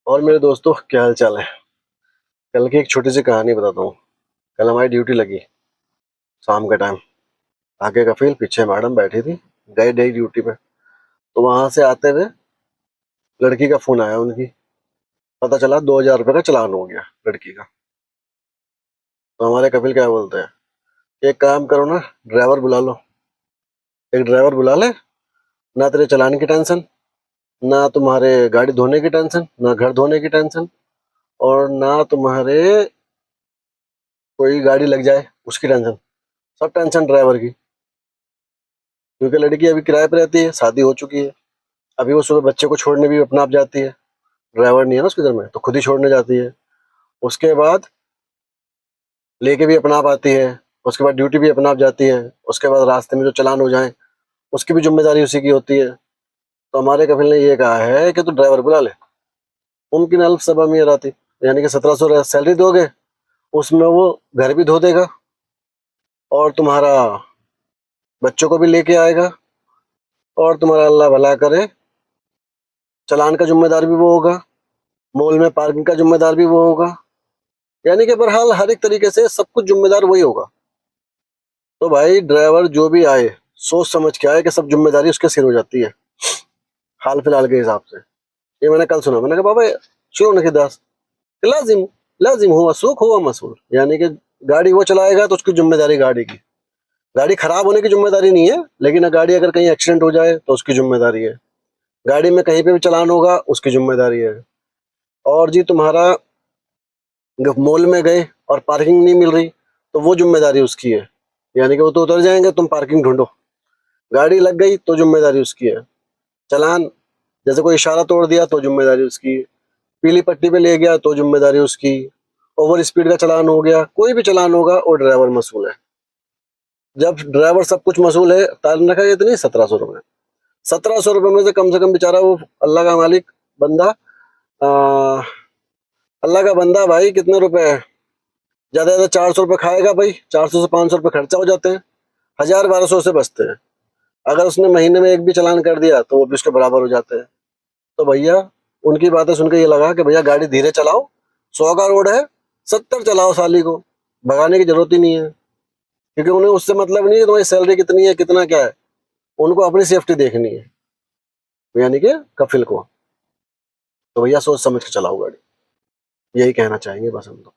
और मेरे दोस्तों, क्या हाल चाल है। कल की एक छोटी सी कहानी बताता हूँ। कल हमारी ड्यूटी लगी शाम के टाइम। आगे कफिल, पीछे मैडम बैठी थी, गए डे ड्यूटी पे। तो वहां से आते हुए लड़की का फोन आया उनकी। पता चला 2,000 रुपये का चालान हो गया लड़की का। तो हमारे कपिल क्या बोलते हैं, एक काम करो ना, ड्राइवर बुला लो। एक ड्राइवर बुला ले, ना तेरे चालान की टेंशन, ना तुम्हारे गाड़ी धोने की टेंशन, ना घर धोने की टेंशन, और ना तुम्हारे कोई गाड़ी लग जाए उसकी टेंशन। सब टेंशन ड्राइवर की। क्योंकि लड़की अभी किराए पे रहती है, शादी हो चुकी है। अभी वो सुबह बच्चे को छोड़ने भी अपने आप जाती है। ड्राइवर नहीं है ना उसके घर में, तो खुद ही छोड़ने जाती है। उसके बाद लेके भी अपना आप आती है। उसके बाद ड्यूटी भी अपना आप जाती है। उसके बाद रास्ते में जो चालान हो जाए उसकी भी जिम्मेदारी उसी की होती है। तो हमारे कपिल ने ये कहा है कि तू ड्राइवर बुला ले। मुमकिन अल्प सभा में राती, यानी कि 1700 सैलरी दोगे, उसमें वो घर भी धो देगा और तुम्हारा बच्चों को भी लेके आएगा, और तुम्हारा अल्लाह भला करे चालान का जिम्मेदार भी वो होगा, मॉल में पार्किंग का जिम्मेदार भी वो होगा। यानी कि बहरहाल हर एक तरीके से सब कुछ जिम्मेदार वही होगा। तो भाई ड्राइवर जो भी आए, सोच समझ के आए कि सब जिम्मेदारी उसके सिर हो जाती है, हाल फिलहाल के हिसाब से। ये मैंने कल सुना। मैंने कहा बाबा सुनो नहीं दास, लाजिम लाजिम हुआ सुख हुआ मसूल। यानी कि गाड़ी वो चलाएगा तो उसकी जिम्मेदारी गाड़ी की। गाड़ी खराब होने की जिम्मेदारी नहीं है, लेकिन गाड़ी अगर कहीं एक्सीडेंट हो जाए तो उसकी जिम्मेदारी है। गाड़ी में कहीं पे भी चालान होगा उसकी जिम्मेदारी है। और जी तुम्हारा मॉल में गए और पार्किंग नहीं मिल रही तो वो जिम्मेदारी उसकी है। यानी कि वो तो उतर जाएंगे, तुम पार्किंग ढूंढो। गाड़ी लग गई तो जिम्मेदारी उसकी है। चालान, जैसे कोई इशारा तोड़ दिया तो जिम्मेदारी उसकी। पीली पट्टी पे ले गया तो जिम्मेदारी उसकी। ओवर स्पीड का चालान हो गया, कोई भी चालान होगा वो ड्राइवर मसूल है। जब ड्राइवर सब कुछ मसूल है, तारीख रखा कितनी, 1700 रुपये। 1700 रुपये में से कम बेचारा वो अल्लाह का मालिक बंदा, आ, अल्लाह का बंदा भाई, कितने रुपए है, ज्यादा ज्यादा 400 रुपये खाएगा भाई। 400 से 500 रुपये खर्चा हो जाते हैं, 1000-1200 से बचते हैं। अगर उसने महीने में एक भी चालान कर दिया तो वो भी उसके बराबर हो जाते हैं। तो भैया उनकी बातें सुन के ये लगा कि भैया गाड़ी धीरे चलाओ, 100 का रोड है, 70 चलाओ, साली को भगाने की जरूरत ही नहीं है। क्योंकि उन्हें उससे मतलब नहीं है तुम्हारी सैलरी कितनी है, कितना क्या है। उनको अपनी सेफ्टी देखनी है, यानी कि कफिल को। तो भैया सोच समझ के चलाओ गाड़ी, यही कहना चाहेंगे बस हम तो।